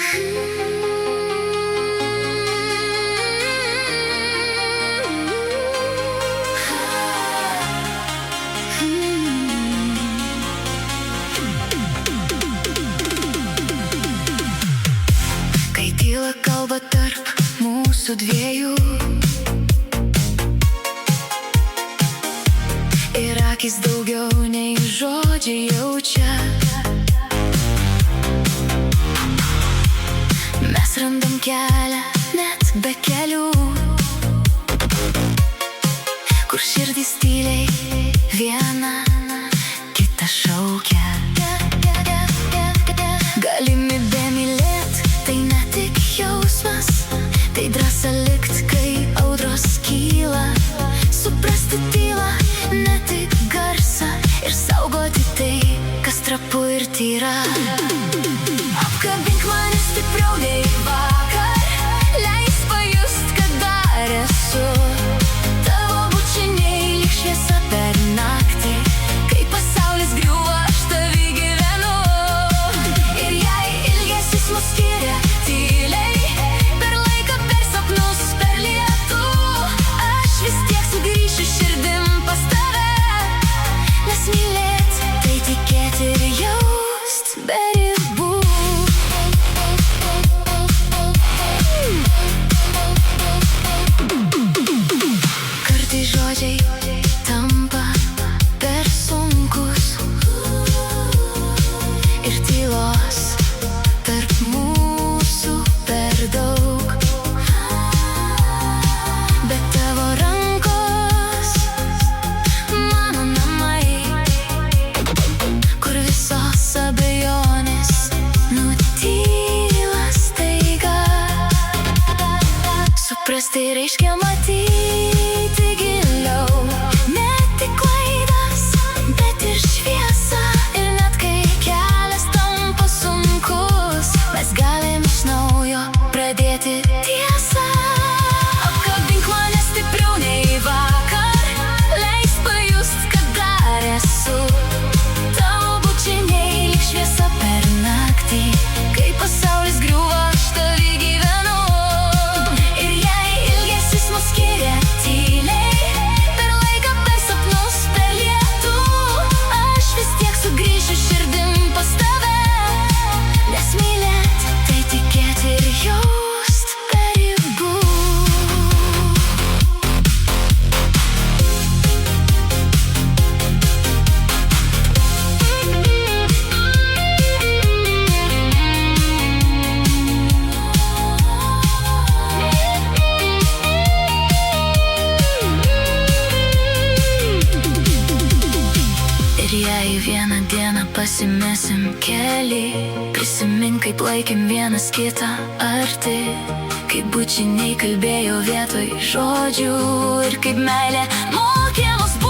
Kai tyla kalba tarp mūsų dviejų ir akis daugiau nei žodžiai jaučia, mes randam kelią net be kelių, kur širdys tyliai viena kitą šaukia. Galimybė mylėt tai ne tik jausmas, tai drąsa likt, kai audros kyla, suprasti tylą, ne tik garsą, ir saugoti tai, kas trapu ir tyra. Apkabink mane stipriau nei vakar, leis pajust, kad dar esu tavo bučiniai, lyg šviesa per naktį. Kai pasaulis griūva, aš tavy gyvenu. Ir jei ilgesis mus skiria tyliai, per laiką, per sapnus, per lietų, aš vis tiek sugrįšiu širdim pas tave, nes mylėt tai tikėt ir jaust be ribų. Kartais žodžiai tampa per sunkus ir tylos tarp mūsų per daug, bet tavo rankos mano namai, kur visos abejonės nutyla staiga. Suprasti reiškia matyti giliau, ne tik klaidas, bet ir šviesą. Ir net kai kelias tampa sunkus, mes galim iš naujo pradėti tiesą. Apkabink mane stipriau nei vakar, leis pajust, kad dar esu tavo bučiniai, lyg šviesa per naktį. Kai pasaulis griūva, aš tavy gyvenu. Ir jei ilgesis mus skiria tyliai, per laiką, per sapnus, per lietų, aš vis tiek sugrįšiu širdim pas tave, nes mylėt tai tikėt ir jaust be ribų. Ir jei vieną dieną pasimesim keli, prisimink, kaip laikėm vienas kitą arti, kaip bučiniai kalbėjo vietoj žodžių, ir kaip meilė mokė mus būti.